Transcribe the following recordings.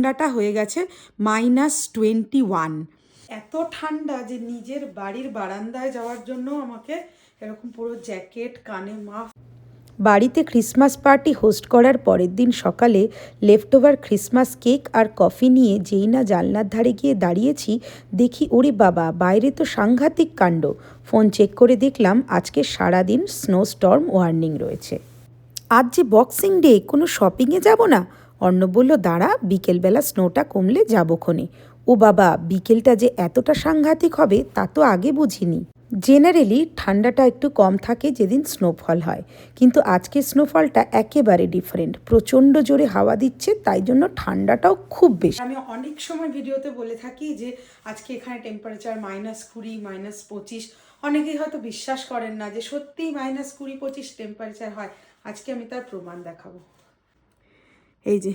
ঠান্ডাটা হয়ে গেছে -21। এত ঠান্ডা যে নিজের বাড়ির বারান্দায় যাওয়ার জন্য আমাকে এরকম পুরো জ্যাকেট, কানে মাফ। বাড়িতে ক্রিসমাস পার্টি হোস্ট করার পরের দিন সকালে লেফট ওভার ক্রিসমাস কেক আর কফি নিয়ে যেই না জানলার ধারে গিয়ে দাঁড়িয়েছি, দেখি ওরে বাবা, বাইরে তো সাংঘাতিক কাণ্ড। ফোন চেক করে দেখলাম আজকে সারাদিন স্নো স্টর্ম ওয়ার্নিং রয়েছে। আজ যে বক্সিং ডে, কোনো শপিংয়ে যাব না? অর্ণব বলল দাঁড়া, বিকেলবেলা স্নোটা কমলে যাবো খনে। ও বাবা, বিকেলটা যে এতটা সাংঘাতিক হবে তা তো আগে বুঝিনি। জেনারেলি ঠান্ডাটা একটু কম থাকে যেদিন স্নোফল হয়, কিন্তু আজকে স্নোফলটা একেবারে ডিফারেন্ট। প্রচণ্ড জোরে হাওয়া দিচ্ছে, তাই জন্য ঠান্ডাটাও খুব বেশি। আমি অনেক সময় ভিডিওতে বলে থাকি যে আজকে এখানে টেম্পারেচার -20, -25। অনেকেই হয়তো বিশ্বাস করেন না যে সত্যিই -20-25 টেম্পারেচার হয়। আজকে আমি তার প্রমাণ দেখাবো। এই যে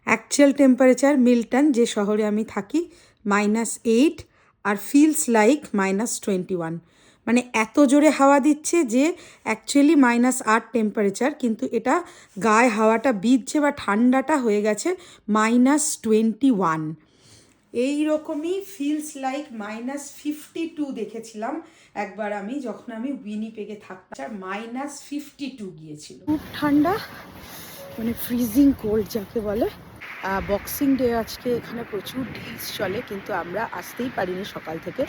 অ্যাকচুয়াল টেম্পারেচার মিল্টন, যে শহরে আমি থাকি, -8 আর ফিলস লাইক -21। মানে এত জোরে হাওয়া দিচ্ছে যে অ্যাকচুয়ালি -8 টেম্পারেচার, কিন্তু এটা গায়ে হাওয়াটা বিধছে বা ঠান্ডাটা হয়ে গেছে -21। এই রকমই ফিলস লাইক -52 দেখেছিলাম একবার আমি, যখন আমি উইনিপেগে থাকতাম, -52 গিয়েছিল। খুব ঠান্ডা, মানে ফ্রিজিং কোল্ড যাকে বলে। বক্সিং ডে আজকে এখানে প্রচুর ডিলস চলে, কিন্তু আমরা আসতেই পারিনি সকাল থেকে।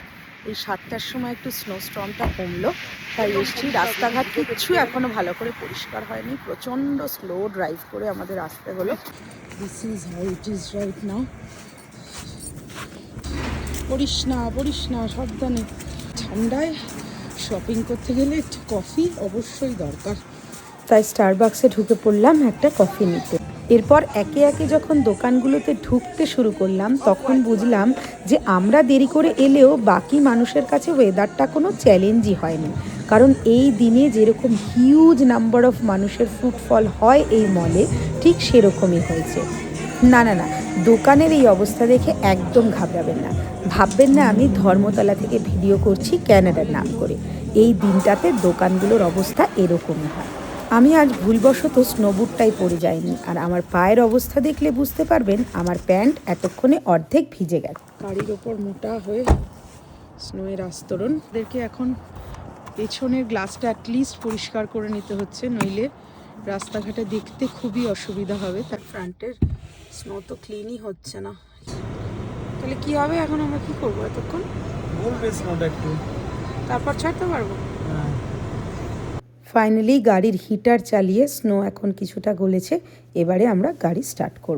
এই 7টার সময় একটু স্নোস্টর্মটা কমলো, তাই এসছি। রাস্তাঘাট কিচ্ছু এখনও ভালো করে পরিষ্কার হয়নি, প্রচণ্ড স্লো ড্রাইভ করে আমাদের আসতে হলো। This is how it is right now. পড়িস না সাবধানে। ঠান্ডায় শপিং করতে গেলে একটু কফি অবশ্যই দরকার, তাই স্টারবাক্সে ঢুকে পড়লাম একটা কফি নিতে। এরপর একে একে যখন দোকানগুলোতে ঢুকতে শুরু করলাম, তখন বুঝলাম যে আমরা দেরি করে এলেও বাকি মানুষের কাছে ওয়েদারটা কোনো চ্যালেঞ্জই হয়নি। কারণ এই দিনে যেরকম হিউজ নাম্বার অফ মানুষের ফুটফল হয় এই মলে, ঠিক সেরকমই হয়েছে। না, দোকানের এই অবস্থা দেখে একদম ঘাবড়াবেন না। ভাববেন না আমি ধর্মতলা থেকে ভিডিও করছি ক্যানাডার নাম করে। এই দিনটাতে দোকানগুলোর অবস্থা এরকমই হয়। আমি আজ ভুলবশত স্নোবুটটাই পরে যাইনি, আর আমার পায়ের অবস্থা দেখলে বুঝতে পারবেন আমার প্যান্ট এতক্ষণে অর্ধেক ভিজে গেছে। গাড়ির ওপর মোটা হয়ে স্নোয়ের আস্তরণ। ওদেরকে এখন পেছনের গ্লাসটা অ্যাটলিস্ট পরিষ্কার করে নিতে হচ্ছে, নইলে রাস্তাঘাটে দেখতে খুবই অসুবিধা হবে। তার ফ্রন্টের স্নো তো ক্লিনই হচ্ছে না। তাহলে কি হবে এখন? আমরা কি করবো এতক্ষণ? তারপর ছাড়তে পারবো। ফাইনালি গাড়ির হিটার চালিয়ে স্নো এখন কিছুটা গলেছে, এবারে আমরা গাড়ি স্টার্ট করব।